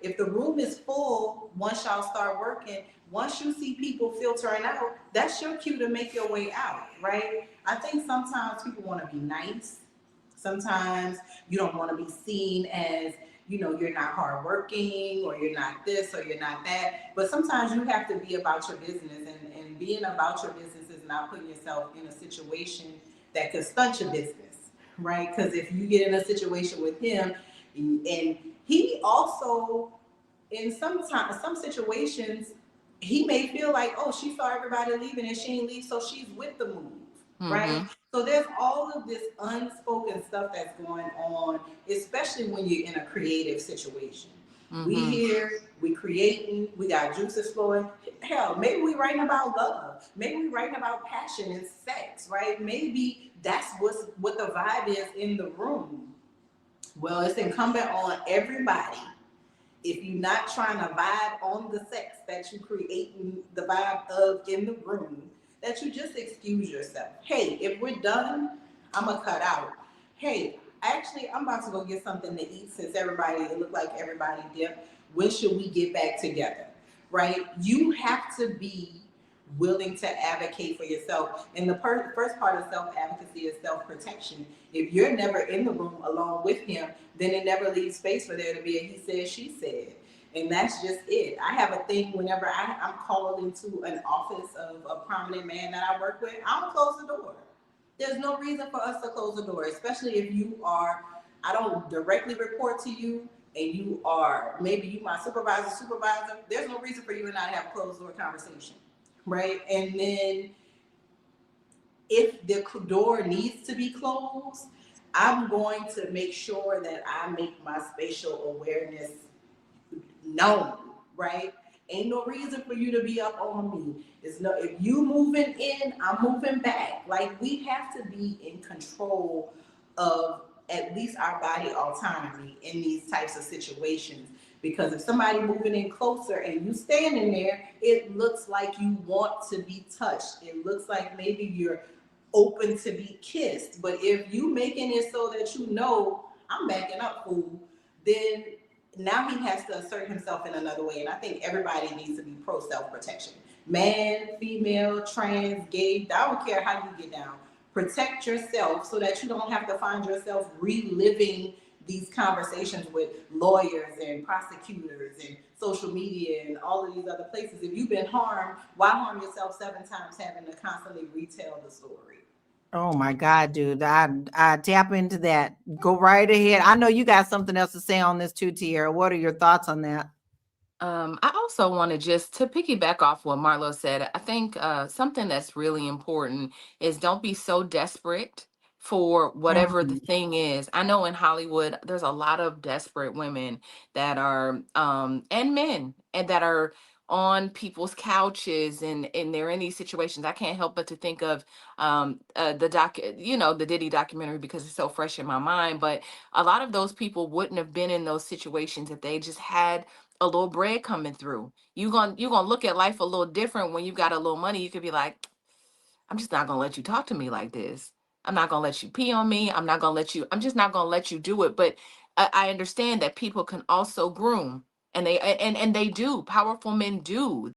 If the room is full, once y'all start working, once you see people filtering out, that's your cue to make your way out, right? I think sometimes people want to be nice. Sometimes you don't want to be seen as, you're not hardworking or you're not this or you're not that. But sometimes you have to be about your business, and being about your business is not putting yourself in a situation that could stunt your business, right? Because if you get in a situation with him, and he also, in some situations, he may feel like, oh, she saw everybody leaving and she ain't leave, so she's with the move, right? So there's all of this unspoken stuff that's going on, especially when you're in a creative situation. We here, we creating, we got juices flowing. Hell, maybe we writing about love. Maybe we writing about passion and sex, right? Maybe that's what the vibe is in the room. Well, it's incumbent on everybody, if you're not trying to vibe on the sex that you creating the vibe of in the room, that you just excuse yourself. Hey, if we're done, I'm gonna cut out. Hey, actually, I'm about to go get something to eat since it looked like everybody dipped. When should we get back together? Right? You have to be willing to advocate for yourself. And the first part of self advocacy is self protection. If you're never in the room alone with him, then it never leaves space for there to be a he said, she said. And that's just it. I have a thing whenever I'm called into an office of a prominent man that I work with, I don't close the door. There's no reason for us to close the door, especially if I don't directly report to you and maybe you my supervisor. There's no reason for you and I to have a closed door conversation, right? And then if the door needs to be closed, I'm going to make sure that I make my spatial awareness known, right? Ain't no reason for you to be up on me. If you moving in, I'm moving back. Like, we have to be in control of at least our body autonomy in these types of situations. Because if somebody moving in closer and you standing there, it looks like you want to be touched. It looks like maybe you're open to be kissed. But if you making it so that I'm backing up, fool, then now he has to assert himself in another way. And I think everybody needs to be pro self-protection. Man, female, trans, gay, I don't care how you get down. Protect yourself so that you don't have to find yourself reliving these conversations with lawyers and prosecutors and social media and all of these other places. If you've been harmed, why harm yourself 7 times having to constantly retell the story? Oh my God, dude. I tap into that. Go right ahead. I know you got something else to say on this too, Tierra. What are your thoughts on that? I also want to just to piggyback off what Marlo said. I think something that's really important is don't be so desperate for whatever the Mhm. thing is. I know in Hollywood, there's a lot of desperate women that are, and men, and that are on people's couches, and they're in these situations. I can't help but to think of the Diddy documentary because it's so fresh in my mind. But a lot of those people wouldn't have been in those situations if they just had a little bread coming through. You're gonna look at life a little different when you got a little money. You could be like, I'm just not gonna let you talk to me like this. I'm not gonna let you pee on me. I'm just not gonna let you do it. But I understand that people can also groom, and they do. Powerful men do.